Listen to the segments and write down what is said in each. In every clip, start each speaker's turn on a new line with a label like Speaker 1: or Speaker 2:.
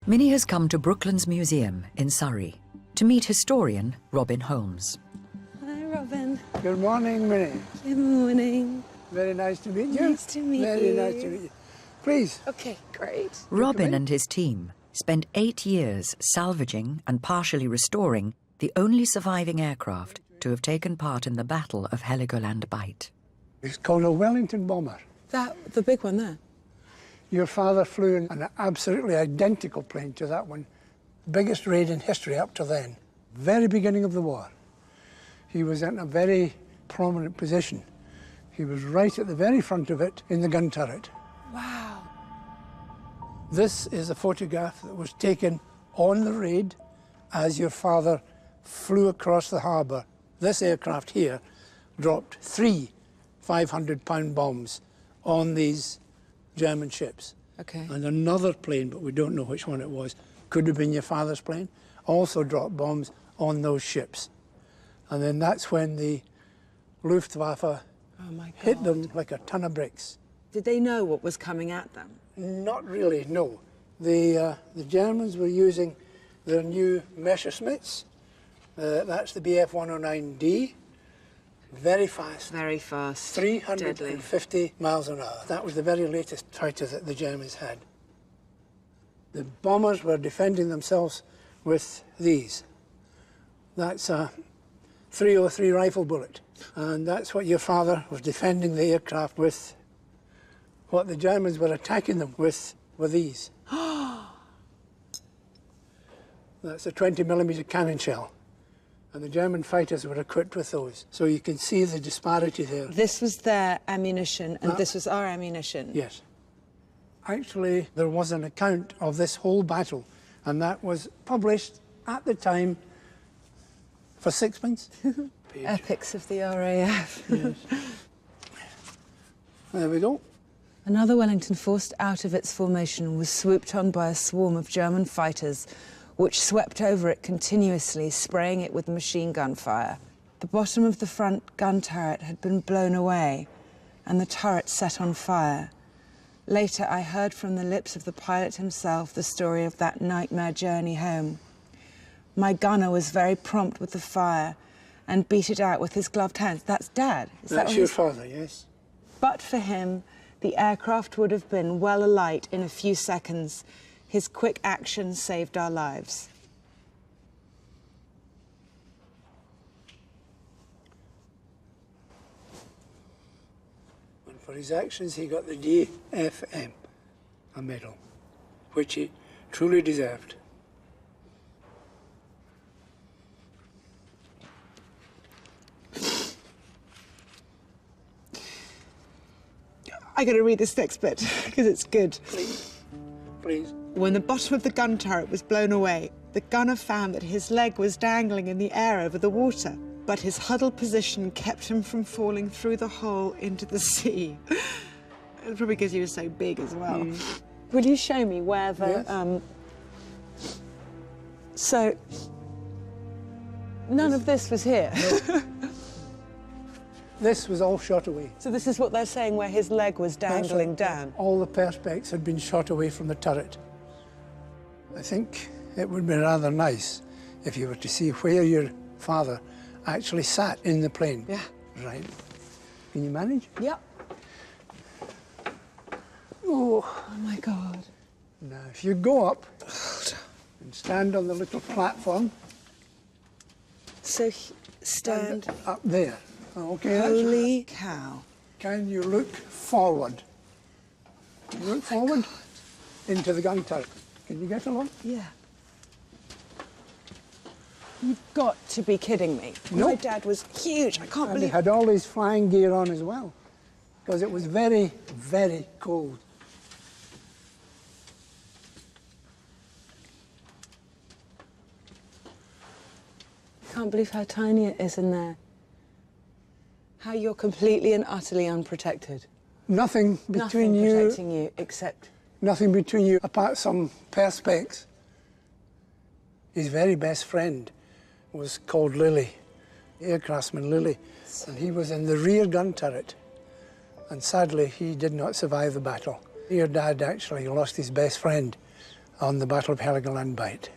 Speaker 1: Minnie has come to Brooklands Museum in Surrey to meet historian Robin Holmes.
Speaker 2: Hi, Robin.
Speaker 3: Good morning, Minnie.
Speaker 2: Good morning.
Speaker 3: Very nice to meet you.
Speaker 2: Nice to meet you.
Speaker 3: Very nice to meet you. Please.
Speaker 2: Okay, great.
Speaker 1: Robin and his team spent 8 years salvaging and partially restoring the only surviving aircraft to have taken part in the Battle of Heligoland, Bight.
Speaker 3: It's called a Wellington bomber.
Speaker 2: The big one there?
Speaker 3: Your father flew in an absolutely identical plane to that one. Biggest raid in history up to then. Very beginning of the war. He was in a very prominent position. He was right at the very front of it in the gun turret.
Speaker 2: Wow.
Speaker 3: This is a photograph that was taken on the raid as your father flew across the harbour. This aircraft here dropped 3 500-pound bombs on these German ships.
Speaker 2: Okay.
Speaker 3: And another plane, but we don't know which one it was, could have been your father's plane, also dropped bombs on those ships. And then that's when the Luftwaffe hit them like a ton of bricks.
Speaker 2: Did they know what was coming at them?
Speaker 3: Not really, no. The Germans were using their new Messerschmitts. That's the Bf-109D. Very fast.
Speaker 2: Very fast.
Speaker 3: 350
Speaker 2: Deadly.
Speaker 3: miles an hour. That was the very latest fighter that the Germans had. The bombers were defending themselves with these. That's a 303 rifle bullet. And that's what your father was defending the aircraft with. What the Germans were attacking them with were these. That's a 20mm cannon shell. And the German fighters were equipped with those. So you can see the disparity there.
Speaker 2: This was their ammunition, and this was our ammunition.
Speaker 3: Yes. Actually, there was an account of this whole battle, and that was published at the time for sixpence.
Speaker 2: Epics of the RAF.
Speaker 3: Yes. There we go.
Speaker 2: Another Wellington forced out of its formation was swooped on by a swarm of German fighters, which swept over it continuously, spraying it with machine gun fire. The bottom of the front gun turret had been blown away, and the turret set on fire. Later, I heard from the lips of the pilot himself the story of that nightmare journey home. My gunner was very prompt with the fire and beat it out with his gloved hands. That's Dad.
Speaker 3: That's your father, yes.
Speaker 2: But for him, the aircraft would have been well alight in a few seconds. His quick action saved our lives.
Speaker 3: And for his actions, he got the DFM, a medal, which he truly deserved.
Speaker 2: I gotta read this next bit, because it's good.
Speaker 3: Please, please.
Speaker 2: When the bottom of the gun turret was blown away, the gunner found that his leg was dangling in the air over the water, but his huddled position kept him from falling through the hole into the sea. It probably because he was so big as well. Will you show me where the...
Speaker 3: Yes.
Speaker 2: So, none of this was here.
Speaker 3: No. This was all shot away.
Speaker 2: So this is what they're saying, where his leg was dangling down?
Speaker 3: All the perspex had been shot away from the turret. I think it would be rather nice if you were to see where your father actually sat in the plane.
Speaker 2: Yeah.
Speaker 3: Right. Can you manage?
Speaker 2: Yep.
Speaker 3: Oh.
Speaker 2: Oh, my God.
Speaker 3: Now, if you go up and stand on the little platform.
Speaker 2: So, stand
Speaker 3: up there. Okay.
Speaker 2: Holy cow.
Speaker 3: Can you look forward? Can you look forward into the gun turret? Can you get along?
Speaker 2: Yeah. You've got to be kidding me.
Speaker 3: Nope.
Speaker 2: My dad was huge. I can't
Speaker 3: And he
Speaker 2: believe...
Speaker 3: had all his flying gear on as well, because it was very, very cold.
Speaker 2: I can't believe how tiny it is in there. How you're completely and utterly unprotected.
Speaker 3: Nothing between
Speaker 2: Nothing
Speaker 3: you.
Speaker 2: protecting you except...
Speaker 3: Nothing between you apart some perspex. His very best friend was called Lily, aircraftsman Lily, and he was in the rear gun turret. And sadly, he did not survive the battle. Your dad actually lost his best friend on the Battle of Helgoland Bight.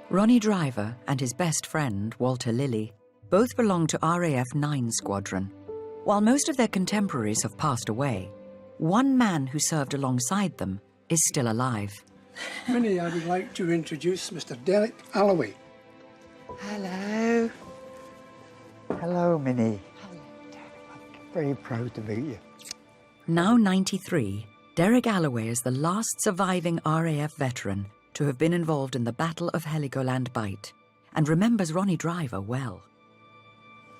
Speaker 1: Ronnie Driver and his best friend, Walter Lilly, both belong to RAF 9 Squadron. While most of their contemporaries have passed away, one man who served alongside them is still alive.
Speaker 3: Minnie, I would like to introduce Mr. Derek Alloway.
Speaker 2: Hello.
Speaker 4: Hello, Minnie. Hello, Derek. I'm very proud to meet you.
Speaker 1: Now 93, Derek Alloway is the last surviving RAF veteran to have been involved in the Battle of Heligoland Bight and remembers Ronnie Driver well.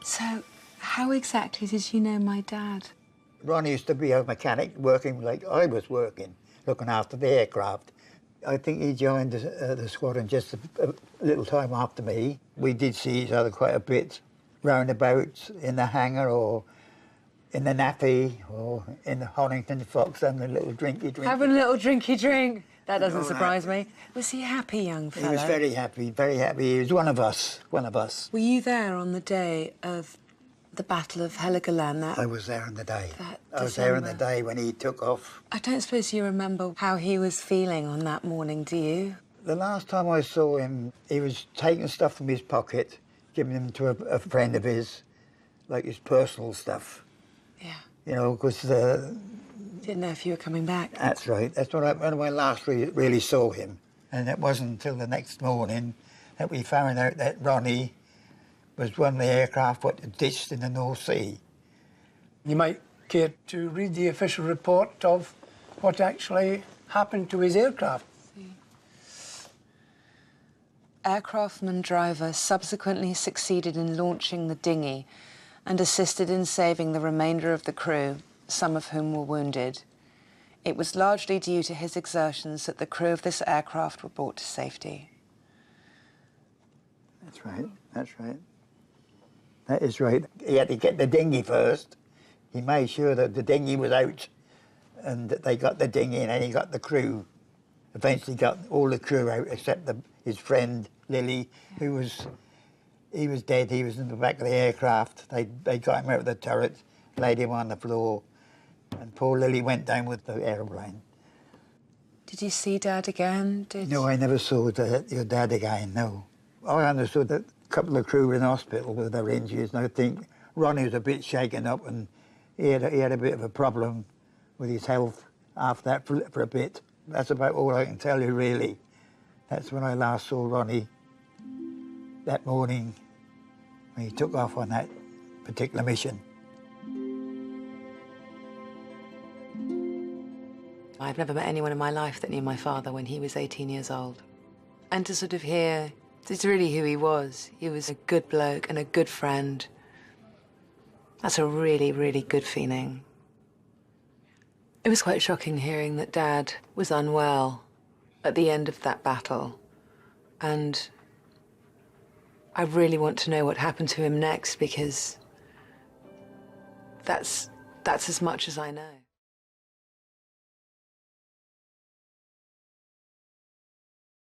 Speaker 2: So, how exactly did you know my dad?
Speaker 4: Ronnie used to be a mechanic working like I was working, looking after the aircraft. I think he joined the squadron just a little time after me. We did see each other quite a bit, roundabouts in the hangar or in the nappy or in the Honington Fox having a little drinky drink.
Speaker 2: Having a little drinky drink. That doesn't surprise me. Was he a happy young fellow?
Speaker 4: He was very happy, very happy. He was one of us, one of us.
Speaker 2: Were you there on the day of the Battle of Heligoland?
Speaker 4: I was there on the day.
Speaker 2: That
Speaker 4: I was there on the
Speaker 2: December.
Speaker 4: day when he took off.
Speaker 2: I don't suppose you remember how he was feeling on that morning, do you?
Speaker 4: The last time I saw him, he was taking stuff from his pocket, giving them to a friend of his, like his personal stuff.
Speaker 2: Yeah.
Speaker 4: You know, because
Speaker 2: Didn't know if you were coming back.
Speaker 4: that's right. That's when I last really saw him. And it wasn't until the next morning that we found out that Ronnie was one of the aircraft that ditched in the North Sea.
Speaker 3: You might care to read the official report of what actually happened to his aircraft.
Speaker 2: Aircraftman Driver subsequently succeeded in launching the dinghy and assisted in saving the remainder of the crew, some of whom were wounded. It was largely due to his exertions that the crew of this aircraft were brought to safety.
Speaker 4: That's right, that's right. That is right. He had to get the dinghy first. He made sure that the dinghy was out and that they got the dinghy and then he got the crew. Eventually got all the crew out except his friend, Lily, who was dead. He was in the back of the aircraft. They got him out of the turret, laid him on the floor, and poor Lily went down with the aeroplane.
Speaker 2: Did you see Dad again?
Speaker 4: No, I never saw your dad again, no. I understood that a couple of crew were in hospital with their injuries, and I think Ronnie was a bit shaken up and he had a bit of a problem with his health after that for a bit. That's about all I can tell you, really. That's when I last saw Ronnie, that morning when he took off on that particular mission.
Speaker 2: I've never met anyone in my life that knew my father when he was 18 years old. And to sort of hear, it's really who he was. He was a good bloke and a good friend. That's a really, really good feeling. It was quite shocking hearing that Dad was unwell at the end of that battle. And I really want to know what happened to him next because that's as much as I know.